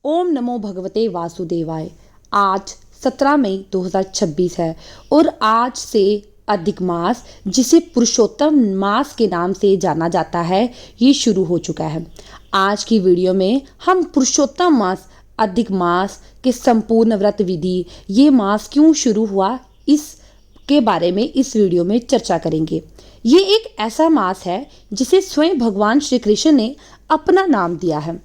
ओम नमो भगवते वासुदेवाय। आज 17 मई 2026 है और आज से अधिक मास, जिसे पुरुषोत्तम मास के नाम से जाना जाता है, ये शुरू हो चुका है। आज की वीडियो में हम पुरुषोत्तम मास, अधिक मास के संपूर्ण व्रत विधि, ये मास क्यों शुरू हुआ, इसके बारे में इस वीडियो में चर्चा करेंगे। ये एक ऐसा मास है जिसे स्वयं भगवान श्री कृष्ण ने अपना नाम दिया है।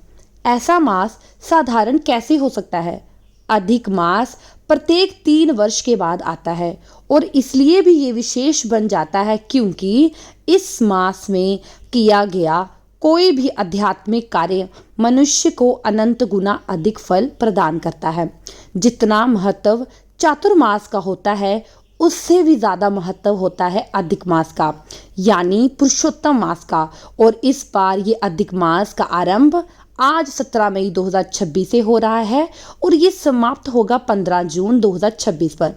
ऐसा मास साधारण कैसे हो सकता है? अधिक मास प्रत्येक 3 वर्ष के बाद आता है और इसलिए भी ये विशेष बन जाता है क्योंकि इस मास में किया गया कोई भी आध्यात्मिक कार्य मनुष्य को अनंत गुना अधिक फल प्रदान करता है। जितना महत्व चातुर्मास का होता है, उससे भी ज़्यादा महत्व होता है अधिक मास का, यानी पुरुषोत्तम मास का। और इस बार ये अधिक मास का आरंभ आज 17 मई 2026 से हो रहा है और ये समाप्त होगा 15 जून 2026 पर।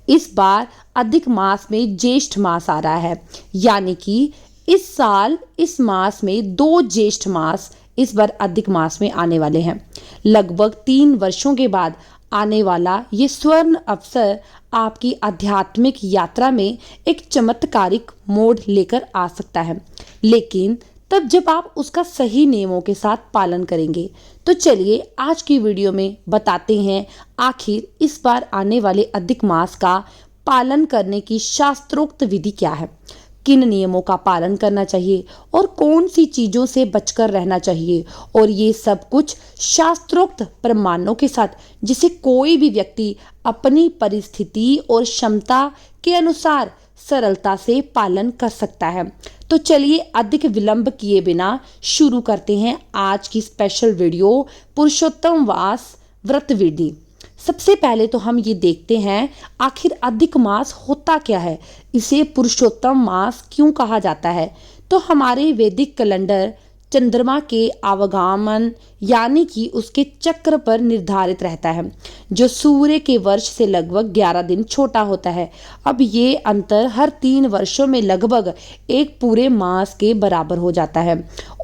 इस बार अधिक मास में ज्येष्ठ मास आ रहा है, यानी कि इस साल इस मास में 2 ज्येष्ठ मास इस बार अधिक मास में आने वाले हैं। लगभग 3 वर्षों के बाद आने वाला ये स्वर्ण अवसर आपकी आध्यात्मिक यात्रा में एक चमत्कारिक मोड़ लेकर आ सकता है, लेकिन तब जब आप उसका सही नियमों के साथ पालन करेंगे। तो चलिए आज की वीडियो में बताते हैं आखिर इस बार आने वाले अधिक मास का पालन करने की शास्त्रोक्त विधि क्या है, किन नियमों का पालन करना चाहिए और कौन सी चीज़ों से बचकर रहना चाहिए। और ये सब कुछ शास्त्रोक्त प्रमाणों के साथ, जिसे कोई भी व्यक्ति अपनी परिस्थिति और क्षमता के अनुसार सरलता से पालन कर सकता है। तो चलिए अधिक विलंब किए बिना शुरू करते हैं आज की स्पेशल वीडियो, पुरुषोत्तम मास व्रत विधि। सबसे पहले तो हम ये देखते हैं आखिर अधिक मास होता क्या है, इसे पुरुषोत्तम मास क्यों कहा जाता है। तो हमारे वैदिक कैलेंडर चंद्रमा के आवागमन यानी कि उसके चक्र पर निर्धारित रहता है, जो सूर्य के वर्ष से लगभग 11 दिन छोटा होता है। अब ये अंतर हर 3 वर्षों में लगभग एक पूरे मास के बराबर हो जाता है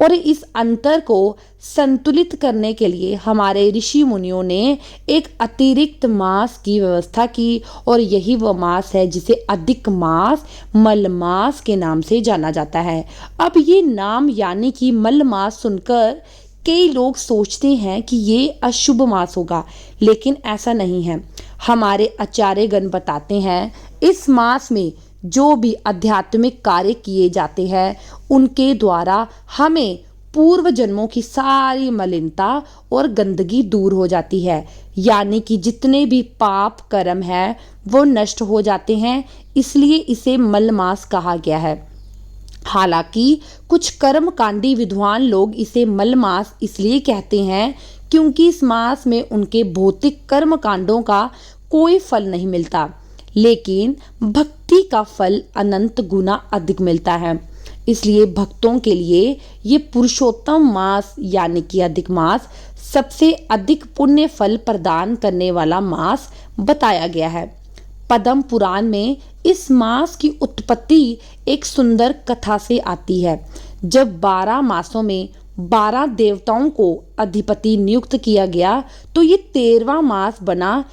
और इस अंतर को संतुलित करने के लिए हमारे ऋषि मुनियों ने एक अतिरिक्त मास की व्यवस्था की और यही वह मास है जिसे अधिक मास, मल मास के नाम से जाना जाता है। अब ये नाम यानी कि मल मास सुनकर कई लोग सोचते हैं कि ये अशुभ मास होगा, लेकिन ऐसा नहीं है। हमारे आचार्यगण बताते हैं इस मास में जो भी आध्यात्मिक कार्य किए जाते हैं उनके द्वारा हमें पूर्व जन्मों की सारी मलिनता और गंदगी दूर हो जाती है, यानी कि जितने भी पाप कर्म है वो नष्ट हो जाते हैं, इसलिए इसे मल मास कहा गया है। हालांकि कुछ कर्मकांडी विद्वान लोग इसे मल मास इसलिए कहते हैं क्योंकि इस मास में उनके भौतिक कर्म कांडों का कोई फल नहीं मिलता, लेकिन भक्ति का फल अनंत गुना अधिक मिलता है। इसलिए भक्तों के लिए ये पुरुषोत्तम मास यानी कि अधिक मास सबसे अधिक पुण्य फल प्रदान करने वाला मास बताया गया है। पद्म पुराण में इस मास की उत्पत्ति एक सुंदर कथा से आती है। जब 12 मासों में 12 देवताओं को अधिपति नियुक्त किया गया तो ये 13वां मास बना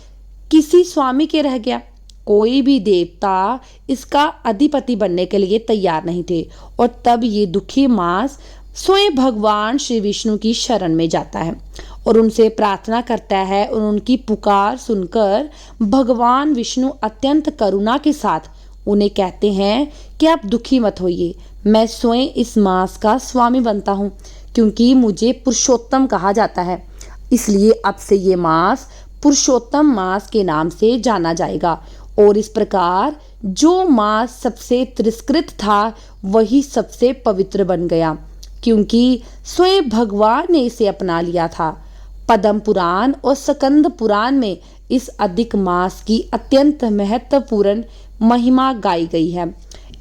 किसी स्वामी के रह गया। कोई भी देवता इसका अधिपति बनने के लिए तैयार नहीं थे और तब ये दुखी मास स्वयं भगवान श्री विष्णु की शरण में जाता है और उनसे प्रार्थना करता है और उनकी पुकार सुनकर भगवान विष्णु अत्यंत करुणा के साथ उन्हें कहते हैं कि आप दुखी मत होइए, मैं स्वयं इस मास का स्वामी बनता हूँ क्योंकि मुझे पुरुषोत्तम कहा जाता है, इसलिए अब से ये मास पुरुषोत्तम मास के नाम से जाना जाएगा। और इस प्रकार जो मास सबसे तिरस्कृत था वही सबसे पवित्र बन गया क्योंकि स्वयं भगवान ने इसे अपना लिया था। पद्म पुराण और स्कंद पुराण में इस अधिक मास की अत्यंत महत्वपूर्ण महिमा गाई गई है।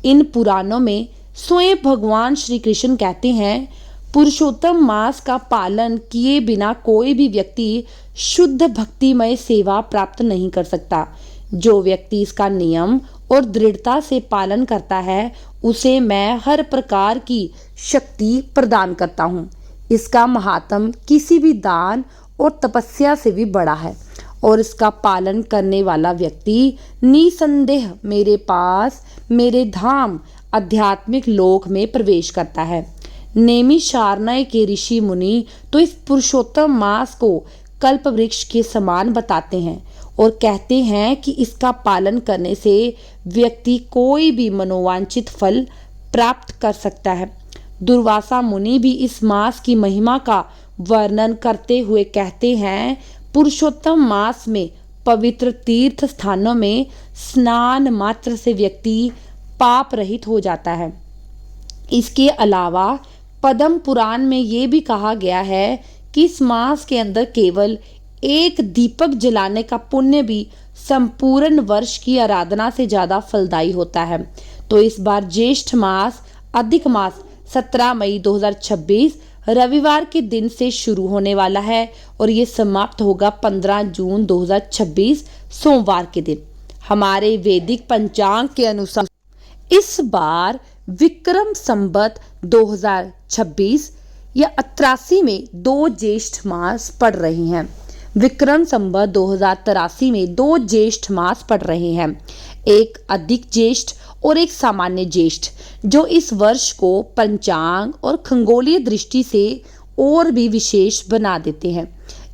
इन पुराणों में स्वयं भगवान श्री कृष्ण कहते हैं पुरुषोत्तम मास का पालन किए बिना कोई भी व्यक्ति शुद्ध भक्तिमय सेवा प्राप्त नहीं कर सकता। जो व्यक्ति इसका नियम और दृढ़ता से पालन करता है उसे मैं हर प्रकार की शक्ति प्रदान करता हूँ। इसका महात्म किसी भी दान और तपस्या से भी बड़ा है और इसका पालन करने वाला व्यक्ति निसंदेह मेरे धाम आध्यात्मिक लोक में प्रवेश करता है। नैमिषारण्य के ऋषि मुनि तो इस पुरुषोत्तम मास को कल्प वृक्ष के समान बताते हैं और कहते हैं कि इसका पालन करने से व्यक्ति कोई भी मनोवांछित फल प्राप्त कर सकता है। दुर्वासा मुनि भी इस मास की महिमा का वर्णन करते हुए कहते हैं, पुरुषोत्तम मास में पवित्र तीर्थ स्थानों में स्नान मात्र से व्यक्ति पाप रहित हो जाता है। इसके अलावा पद्म पुराण में ये भी कहा गया है कि इस मास के अंदर केवल एक दीपक जलाने का पुण्य भी संपूर्ण वर्ष की आराधना से ज्यादा फलदायी होता है। तो इस बार ज्येष्ठ मास अधिक मास 17 मई 2026 रविवार के दिन से शुरू होने वाला है और ये समाप्त होगा 15 जून 2026 सोमवार के दिन। हमारे वैदिक पंचांग के अनुसार इस बार विक्रम संवत 2026 या 83 में 2 ज्येष्ठ मास पड़ रहे हैं। विक्रम संवत 2083 में 2 ज्येष्ठ मास पड़ रहे हैं, एक अधिक ज्येष्ठ और एक सामान्य ज्येष्ठ, जो इस वर्ष को पंचांग और खगोलीय दृष्टि से और भी विशेष बना देते हैं।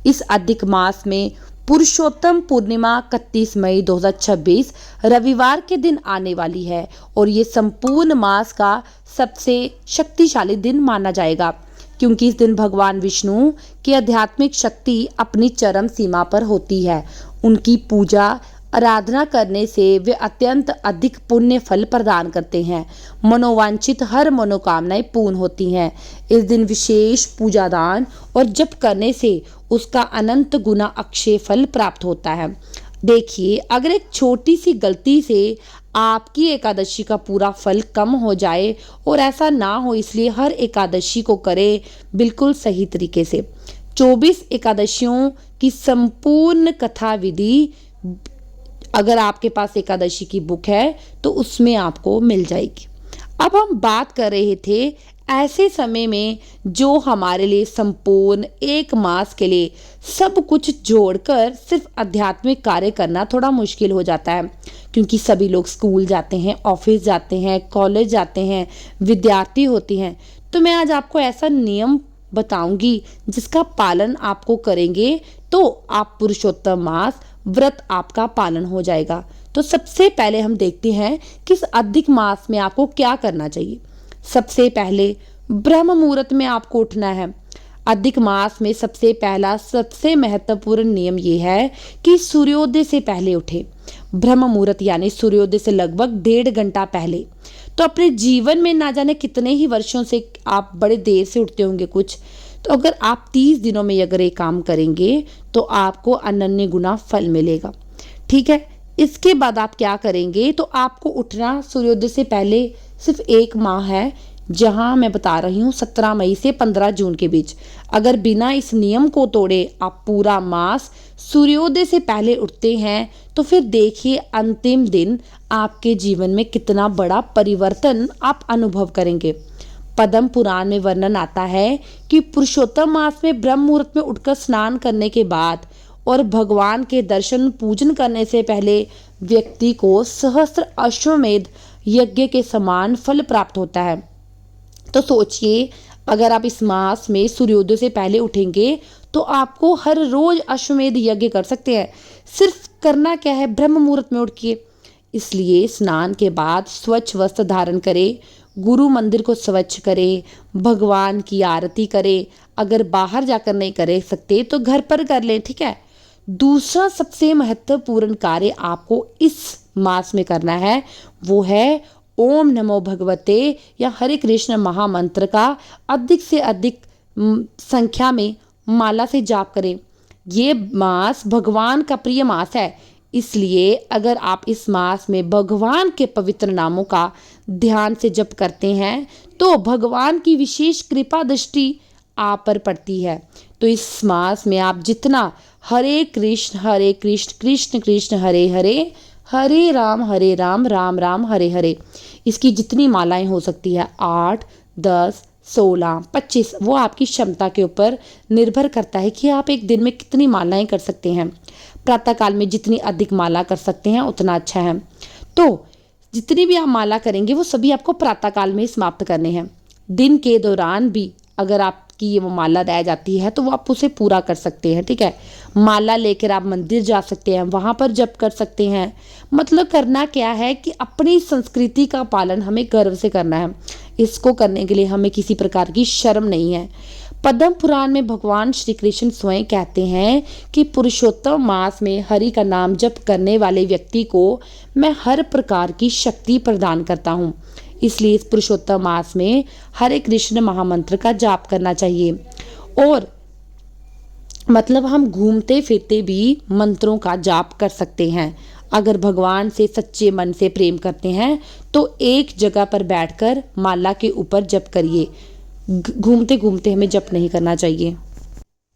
इस अधिक मास में पुरुषोत्तम पूर्णिमा 31 मई 2026 रविवार के दिन आने वाली है और ये संपूर्ण मास का सबसे शक्तिशाली दिन माना जाएगा, क्योंकि इस दिन भगवान विष्णु की आध्यात्मिक शक्ति अपनी चरम सीमा पर होती है। उनकी पूजा आराधना करने से वे अत्यंत अधिक पुण्य फल प्रदान करते हैं। मनोवांछित हर मनोकामनाएं पूर्ण होती हैं। इस दिन विशेष पूजा दान और जप करने से उसका अनंत गुना अक्षय फल प्राप्त होता है। देखिए, अगर एक छोटी सी गलती से आपकी एकादशी का पूरा फल कम हो जाए और ऐसा ना हो, इसलिए हर एकादशी को करें बिल्कुल सही तरीके से। 24 एकादशियों की संपूर्ण कथा विधि अगर आपके पास एकादशी की बुक है तो उसमें आपको मिल जाएगी। अब हम बात कर रहे थे ऐसे समय में जो हमारे लिए संपूर्ण एक मास के लिए सब कुछ जोड़कर सिर्फ आध्यात्मिक कार्य करना थोड़ा मुश्किल हो जाता है, क्योंकि सभी लोग स्कूल जाते हैं, ऑफिस जाते हैं, कॉलेज जाते हैं, विद्यार्थी होती हैं। तो मैं आज आपको ऐसा नियम बताऊंगी जिसका पालन आपको करेंगे तो आप पुरुषोत्तम मास व्रत आपका पालन हो जाएगा। तो सबसे पहले हम देखते हैं कि इस अधिक मास में आपको क्या करना चाहिए। सबसे पहले ब्रह्म मुहूर्त में आपको उठना है। अधिक मास में सबसे पहला सबसे महत्वपूर्ण नियम ये है कि सूर्योदय से पहले उठे। ब्रह्म मुहूर्त यानी सूर्योदय से लगभग 1.5 घंटा पहले। तो अपने जीवन में ना जाने कितने ही वर्षों से आप बड़े देर से उठते होंगे कुछ, तो अगर आप 30 दिनों में अगर ये काम करेंगे तो आपको अनन्य गुना फल मिलेगा। ठीक है, इसके बाद आप क्या करेंगे, तो आपको उठना सूर्योदय से पहले सिर्फ 1 माह है, जहां मैं बता रही हूँ 17 मई से 15 जून के बीच। अगर बिना इस नियम को तोड़े आप पूरा मास सूर्योदय से पहले उठते हैं तो फिर देखिए अंतिम दिन आपके जीवन में कितना बड़ा परिवर्तन आप अनुभव करेंगे। पद्म पुराण में वर्णन आता है कि पुरुषोत्तम मास में ब्रह्म मुहूर्त में उठकर स्नान करने के बाद और भगवान के दर्शन पूजन करने से पहले व्यक्ति को सहस्त्र अश्वमेध यज्ञ के समान फल प्राप्त होता है। तो सोचिए, अगर आप इस मास में सूर्योदय से पहले उठेंगे तो आपको हर रोज अश्वमेध यज्ञ कर सकते हैं। सिर्फ करना क्या है, ब्रह्म मुहूर्त में उठिए। इसलिए स्नान के बाद स्वच्छ वस्त्र धारण करें, गुरु मंदिर को स्वच्छ करें, भगवान की आरती करें। अगर बाहर जाकर नहीं कर सकते तो घर पर कर लें। ठीक है। दूसरा सबसे महत्वपूर्ण कार्य आपको इस मास में करना है, वो है ओम नमो भगवते या हरे कृष्ण महामंत्र का अधिक से अधिक संख्या में माला से जाप करें। ये मास भगवान का प्रिय मास है, इसलिए अगर आप इस मास में भगवान के पवित्र नामों का ध्यान से जप करते हैं तो भगवान की विशेष कृपा दृष्टि आप पर पड़ती है। तो इस मास में आप जितना हरे कृष्ण कृष्ण कृष्ण हरे हरे, हरे राम राम राम हरे हरे, इसकी जितनी मालाएं हो सकती है 8, 10, 16, 25, वो आपकी क्षमता के ऊपर निर्भर करता है कि आप एक दिन में कितनी मालाएं कर सकते हैं। प्रातःकाल में जितनी अधिक माला कर सकते हैं उतना अच्छा है। तो जितनी भी आप माला करेंगे वो सभी आपको प्रातःकाल में समाप्त करने हैं। दिन के दौरान भी अगर आपकी ये वो माला रह जाती है तो वो आप उसे पूरा कर सकते हैं, ठीक है। माला लेकर आप मंदिर जा सकते हैं, वहाँ पर जप कर सकते हैं। मतलब करना क्या है कि अपनी संस्कृति का पालन हमें गर्व से करना है। इसको करने के लिए हमें किसी प्रकार की शर्म नहीं है। पद्म पुराण में भगवान श्री कृष्ण स्वयं कहते हैं कि पुरुषोत्तम मास में हरि का नाम जप करने वाले व्यक्ति को मैं हर प्रकार की शक्ति प्रदान करता हूँ। इसलिए इस पुरुषोत्तम मास में हरे कृष्ण महामंत्र का जाप करना चाहिए। और मतलब हम घूमते फिरते भी मंत्रों का जाप कर सकते हैं। अगर भगवान से सच्चे मन से प्रेम करते हैं तो एक जगह पर बैठकर माला के ऊपर जप करिए। घूमते घूमते हमें जप नहीं करना चाहिए।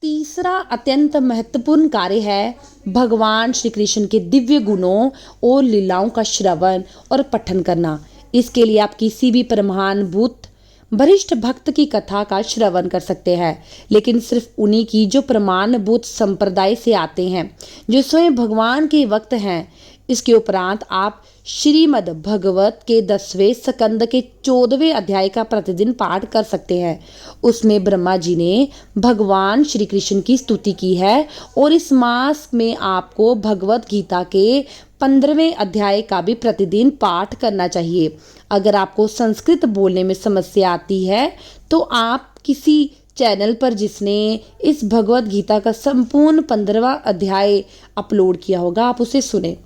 तीसरा अत्यंत महत्वपूर्ण कार्य है भगवान श्री कृष्ण के दिव्य गुणों और लीलाओं का श्रवण और पठन करना। इसके लिए आप किसी भी प्रमाणभूत वरिष्ठ भक्त की कथा का श्रवण कर सकते हैं, लेकिन सिर्फ उन्हीं की जो प्रमाणभूत संप्रदाय से आते हैं, जो स्वयं भगवान के भक्त हैं। इसके उपरांत आप श्रीमद् भगवत के 10वें स्कंद के 14वें अध्याय का प्रतिदिन पाठ कर सकते हैं। उसमें ब्रह्मा जी ने भगवान श्री कृष्ण की स्तुति की है और इस मास में आपको भगवत गीता के 15वें अध्याय का भी प्रतिदिन पाठ करना चाहिए। अगर आपको संस्कृत बोलने में समस्या आती है तो आप किसी चैनल पर जिसने इस भगवत गीता का संपूर्ण 15वां अध्याय अपलोड किया होगा, आप उसे सुने।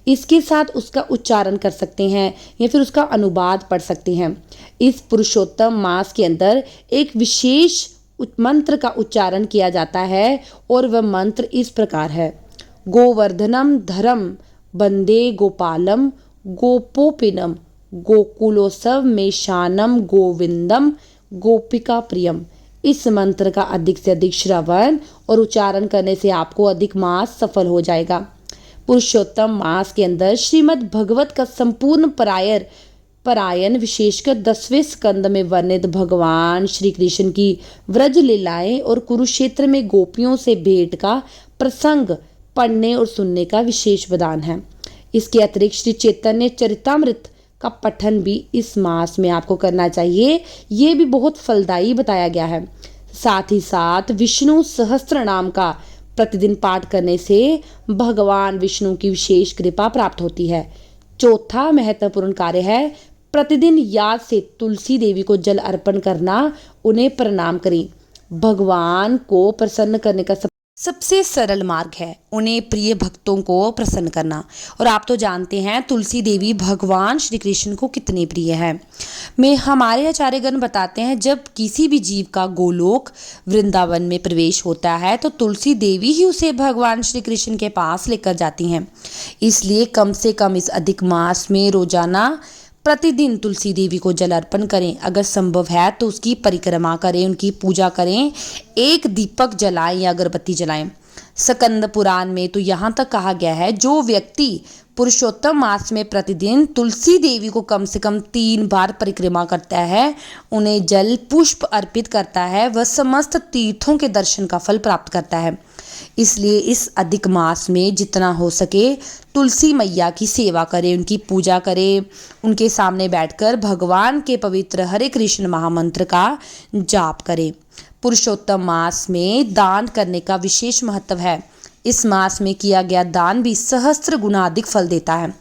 इसके साथ उसका उच्चारण कर सकते हैं या फिर उसका अनुवाद पढ़ सकते हैं। इस पुरुषोत्तम मास के अंदर एक विशेष मंत्र का उच्चारण किया जाता है और वह मंत्र इस प्रकार है। गोवर्धनम धरम वंदे गोपालम गोपोपिनम गोकुलोत्सव में शानम गोविंदम गोपिका प्रियम। इस मंत्र का अधिक से अधिक श्रवण और उच्चारण करने से आपको अधिक मास सफल हो जाएगा। पुरुषोत्तम मास के अंदर श्रीमद् भगवत का संपूर्ण परायण विशेषकर 10वें स्कंद में वर्णित भगवान श्री कृष्ण की व्रज लीलाएं और कुरुक्षेत्र में गोपियों से भेंट का प्रसंग पढ़ने और सुनने का विशेष वरदान है। इसके अतिरिक्त श्री चैतन्य चरितामृत का पठन भी इस मास में आपको करना चाहिए। ये भी बहुत फलदायी बताया गया है। साथ ही साथ विष्णु सहस्त्र नाम का प्रतिदिन पाठ करने से भगवान विष्णु की विशेष कृपा प्राप्त होती है। चौथा महत्वपूर्ण कार्य है प्रतिदिन याद से तुलसी देवी को जल अर्पण करना, उन्हें प्रणाम करें। भगवान को प्रसन्न करने का सबसे सरल मार्ग है उन्हें प्रिय भक्तों को प्रसन्न करना। और आप तो जानते हैं तुलसी देवी भगवान श्री कृष्ण को कितनी प्रिय है। हमारे आचार्यगण बताते हैं जब किसी भी जीव का गोलोक वृंदावन में प्रवेश होता है तो तुलसी देवी ही उसे भगवान श्री कृष्ण के पास लेकर जाती हैं। इसलिए कम से कम इस अधिक मास में रोजाना प्रतिदिन तुलसी देवी को जल अर्पण करें। अगर संभव है तो उसकी परिक्रमा करें, उनकी पूजा करें, एक दीपक जलाएं या अगरबत्ती जलाएं। स्कंद पुराण में तो यहाँ तक कहा गया है जो व्यक्ति पुरुषोत्तम मास में प्रतिदिन तुलसी देवी को कम से कम 3 बार परिक्रमा करता है, उन्हें जल पुष्प अर्पित करता है, वह समस्त तीर्थों के दर्शन का फल प्राप्त करता है। इसलिए इस अधिक मास में जितना हो सके तुलसी मैया की सेवा करें, उनकी पूजा करें, उनके सामने बैठकर भगवान के पवित्र हरे कृष्ण महामंत्र का जाप करें। पुरुषोत्तम मास में दान करने का विशेष महत्व है। इस मास में किया गया दान भी सहस्त्र गुना अधिक फल देता है।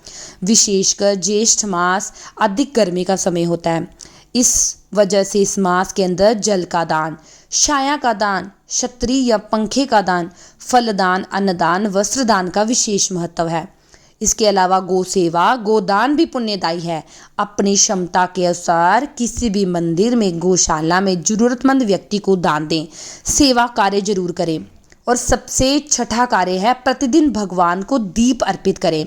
विशेषकर ज्येष्ठ मास अधिक गर्मी का समय होता है। इस वजह से इस मास के अंदर जल का दान, छाया का दान, छतरी या पंखे का दान, फलदान, अन्नदान, वस्त्रदान का विशेष महत्व है। इसके अलावा गौ सेवा, गोदान भी पुण्यदायी है। अपनी क्षमता के अनुसार किसी भी मंदिर में, गौशाला में जरूरतमंद व्यक्ति को दान दें, सेवा कार्य जरूर करें। और सबसे छठा कार्य है प्रतिदिन भगवान को दीप अर्पित करें।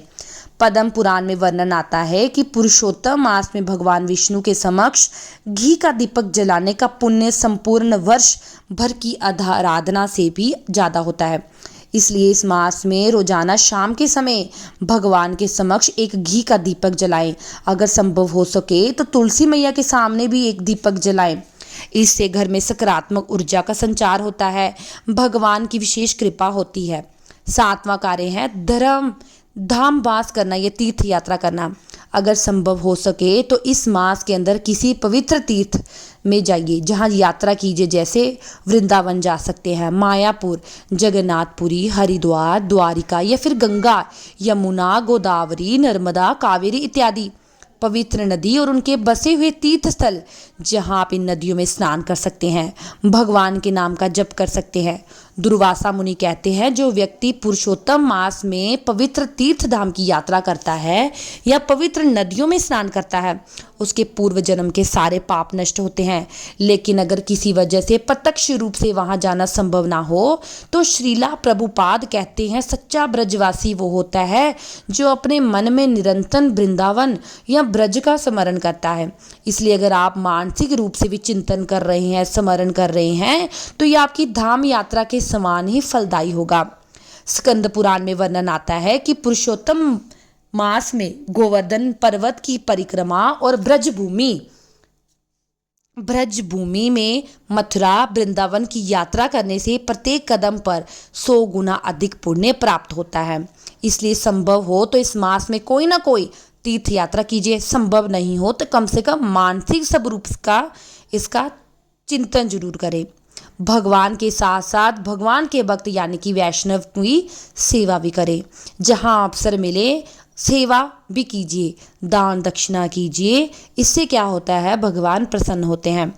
पद्म पुराण में वर्णन आता है कि पुरुषोत्तम मास में भगवान विष्णु के समक्ष घी का दीपक जलाने का पुण्य संपूर्ण वर्ष भर की आराधना से भी ज़्यादा होता है। इसलिए इस मास में रोजाना शाम के समय भगवान के समक्ष एक घी का दीपक जलाएं। अगर संभव हो सके तो तुलसी मैया के सामने भी एक दीपक जलाएं। इससे घर में सकारात्मक ऊर्जा का संचार होता है, भगवान की विशेष कृपा होती है। 7वां कार्य है धर्म धाम वास करना या तीर्थ यात्रा करना। अगर संभव हो सके तो इस मास के अंदर किसी पवित्र तीर्थ में जाइए जहां यात्रा कीजिए, जैसे वृंदावन जा सकते हैं, मायापुर, जगन्नाथपुरी, हरिद्वार, द्वारिका या फिर गंगा, यमुना, गोदावरी, नर्मदा, कावेरी इत्यादि पवित्र नदी और उनके बसे हुए तीर्थ स्थल जहां आप इन नदियों में स्नान कर सकते हैं, भगवान के नाम का जप कर सकते हैं। दुर्वासा मुनि कहते हैं जो व्यक्ति पुरुषोत्तम मास में पवित्र तीर्थ धाम की यात्रा करता है या पवित्र नदियों में स्नान करता है उसके पूर्व जन्म के सारे पाप नष्ट होते हैं। लेकिन अगर किसी वजह से प्रत्यक्ष रूप से वहां जाना संभव ना हो तो श्रीला प्रभुपाद कहते हैं सच्चा ब्रजवासी वो होता है जो अपने मन में निरंतर वृंदावन या ब्रज का स्मरण करता है। इसलिए अगर आप मानसिक रूप से भी चिंतन कर रहे हैं, स्मरण कर रहे हैं, तो ये आपकी धाम यात्रा के समान ही फलदायी होगा। स्कंद पुराण में वर्णन आता है कि पुरुषोत्तम मास में गोवर्धन पर्वत की परिक्रमा और ब्रजभूमि में मथुरा वृंदावन की यात्रा करने से प्रत्येक कदम पर 100 गुना अधिक पुण्य प्राप्त होता है। इसलिए संभव हो तो इस मास में कोई ना कोई तीर्थ यात्रा कीजिए, संभव नहीं हो तो कम से कम मानसिक स्वरूप का इसका चिंतन जरूर करें। भगवान के साथ साथ भगवान के भक्त यानी कि वैष्णव की सेवा भी करें। जहां अवसर मिले सेवा भी कीजिए, दान दक्षिणा कीजिए। इससे क्या होता है, भगवान प्रसन्न होते हैं।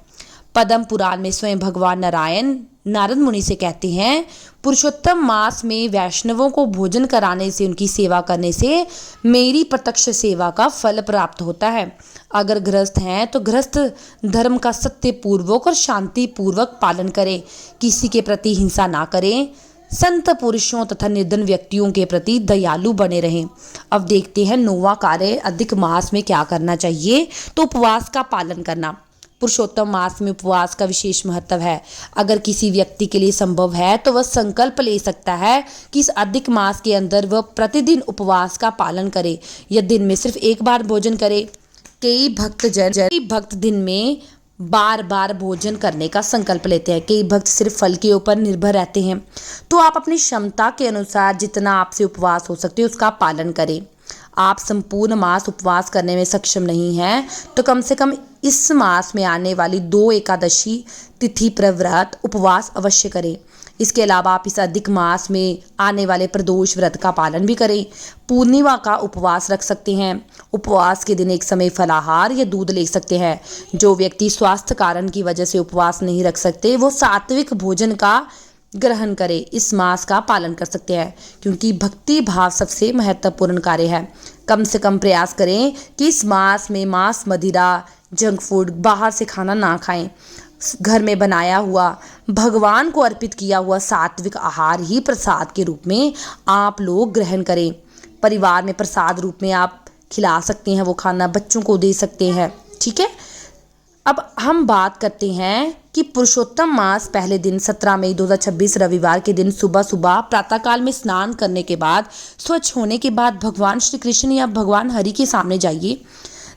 पद्म पुराण में स्वयं भगवान नारायण नारद मुनि से कहते हैं पुरुषोत्तम मास में वैष्णवों को भोजन कराने से, उनकी सेवा करने से मेरी प्रत्यक्ष सेवा का फल प्राप्त होता है। अगर गृहस्थ हैं तो गृहस्थ धर्म का सत्य पूर्वक और शांति पूर्वक पालन करें, किसी के प्रति हिंसा ना करें, संत पुरुषों तथा निर्धन व्यक्तियों के प्रति दयालु बने रहें। अब देखते हैं 9वां कार्य अधिक मास में क्या करना चाहिए। तो उपवास का पालन करना। पुरुषोत्तम मास में उपवास का विशेष महत्व है। अगर किसी व्यक्ति के लिए संभव है तो वह संकल्प ले सकता है कि इस अधिक मास के अंदर वह प्रतिदिन उपवास का पालन करे या दिन में सिर्फ एक बार भोजन करे। कई भक्त दिन में बार बार भोजन करने का संकल्प लेते हैं। कई भक्त सिर्फ फल के ऊपर निर्भर रहते हैं। तो आप अपनी क्षमता के अनुसार जितना आपसे उपवास हो सकते है उसका पालन करें। आप संपूर्ण मास उपवास करने में सक्षम नहीं हैं तो कम से कम इस मास में आने वाली 2 एकादशी तिथि पर व्रत उपवास अवश्य करें। इसके अलावा आप इस अधिक मास में आने वाले प्रदोष व्रत का पालन भी करें। पूर्णिमा का उपवास रख सकते हैं। उपवास के दिन एक समय फलाहार या दूध ले सकते हैं। जो व्यक्ति स्वास्थ्य कारण की वजह से उपवास नहीं रख सकते वो सात्विक भोजन का ग्रहण करें, इस मास का पालन कर सकते हैं, क्योंकि भक्ति भाव सबसे महत्वपूर्ण कार्य है। कम से कम प्रयास करें कि इस मास में मांस, मदिरा, जंक फूड, बाहर से खाना ना खाएं। घर में बनाया हुआ, भगवान को अर्पित किया हुआ सात्विक आहार ही प्रसाद के रूप में आप लोग ग्रहण करें। परिवार में प्रसाद रूप में आप खिला सकते हैं, वो खाना बच्चों को दे सकते हैं। ठीक है, अब हम बात करते हैं कि पुरुषोत्तम मास पहले दिन 17 मई 2026 रविवार के दिन सुबह सुबह प्रातःकाल में स्नान करने के बाद, स्वच्छ होने के बाद भगवान श्री कृष्ण या भगवान हरि के सामने जाइए।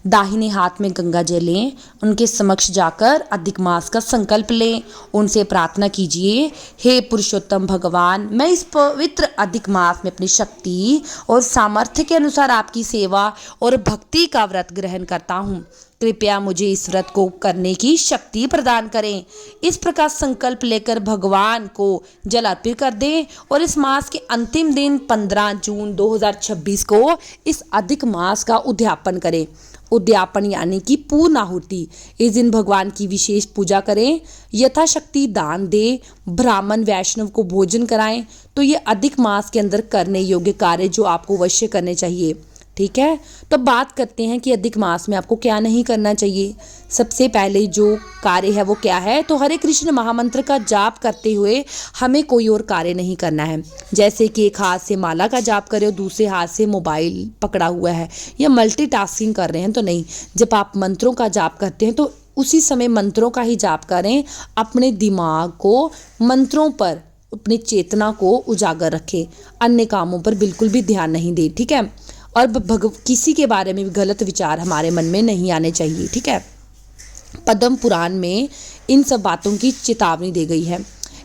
दाहिने हाथ में गंगा जल लें, उनके समक्ष जाकर अधिक मास का संकल्प लें, उनसे प्रार्थना कीजिए, हे पुरुषोत्तम भगवान, मैं इस पवित्र अधिक मास में अपनी शक्ति और सामर्थ्य के अनुसार आपकी सेवा और भक्ति का व्रत ग्रहण करता हूँ। कृपया मुझे इस व्रत को करने की शक्ति प्रदान करें। इस प्रकार संकल्प लेकर भगवान को जल अर्पित कर दें और इस मास के अंतिम दिन 15 जून 2026 को इस अधिक मास का उद्यापन करें। उद्यापन यानी कि पूर्ण आहुति। इस दिन भगवान की विशेष पूजा करें, यथाशक्ति दान दें, ब्राह्मण वैष्णव को भोजन कराएं। तो ये अधिक मास के अंदर करने योग्य कार्य जो आपको अवश्य करने चाहिए। ठीक है, तो बात करते हैं कि अधिक मास में आपको क्या नहीं करना चाहिए। सबसे पहले जो कार्य है वो क्या है, तो हरे कृष्ण महामंत्र का जाप करते हुए हमें कोई और कार्य नहीं करना है। जैसे कि एक हाथ से माला का जाप करें और दूसरे हाथ से मोबाइल पकड़ा हुआ है या मल्टीटास्किंग कर रहे हैं तो नहीं। जब आप मंत्रों का जाप करते हैं तो उसी समय मंत्रों का ही जाप करें। अपने दिमाग को मंत्रों पर, अपनी चेतना को उजागर रखें, अन्य कामों पर बिल्कुल भी ध्यान नहीं दें। ठीक है, और किसी के बारे में भी गलत विचार हमारे मन में नहीं आने चाहिए। ठीक है, पद्म पुराण में इन सब बातों की चेतावनी दी गई है।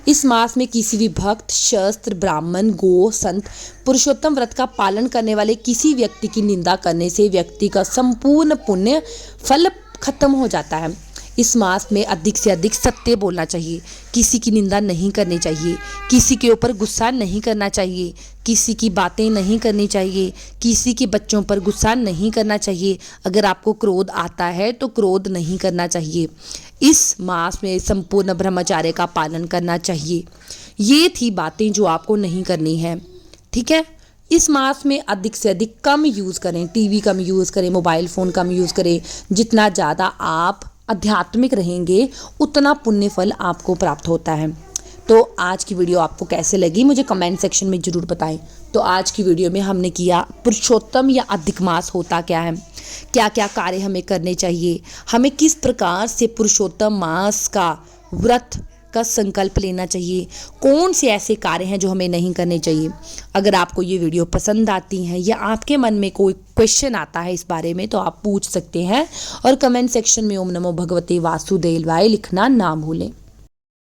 इस मास में किसी भी भक्त, शस्त्र, ब्राह्मण, गो, संत, पुरुषोत्तम व्रत का पालन करने वाले किसी व्यक्ति की निंदा करने से व्यक्ति का संपूर्ण पुण्य फल खत्म हो जाता है। इस मास में अधिक से अधिक सत्य बोलना चाहिए, किसी की निंदा नहीं करनी चाहिए, किसी के ऊपर गुस्सा नहीं करना चाहिए, किसी की बातें नहीं करनी चाहिए, किसी के बच्चों पर गुस्सा नहीं करना चाहिए। अगर आपको क्रोध आता है तो क्रोध नहीं करना चाहिए। इस मास में संपूर्ण ब्रह्मचर्य का पालन करना चाहिए। ये थी बातें जो आपको नहीं करनी है, ठीक है। इस मास में अधिक से अधिक कम यूज़ करें, टीवी कम यूज़ करें, मोबाइल फ़ोन कम यूज़ करें। जितना ज़्यादा आप आध्यात्मिक रहेंगे उतना पुण्य फल आपको प्राप्त होता है। तो आज की वीडियो आपको कैसे लगी मुझे कमेंट सेक्शन में ज़रूर बताएं। तो आज की वीडियो में हमने किया पुरुषोत्तम या अधिक मास होता क्या है, क्या क्या कार्य हमें करने चाहिए, हमें किस प्रकार से पुरुषोत्तम मास का व्रत का संकल्प लेना चाहिए, कौन से ऐसे कार्य हैं जो हमें नहीं करने चाहिए। अगर आपको ये वीडियो पसंद आती है या आपके मन में कोई क्वेश्चन आता है इस बारे में तो आप पूछ सकते हैं और कमेंट सेक्शन में ओम नमो भगवते वासुदेवाय लिखना ना भूलें।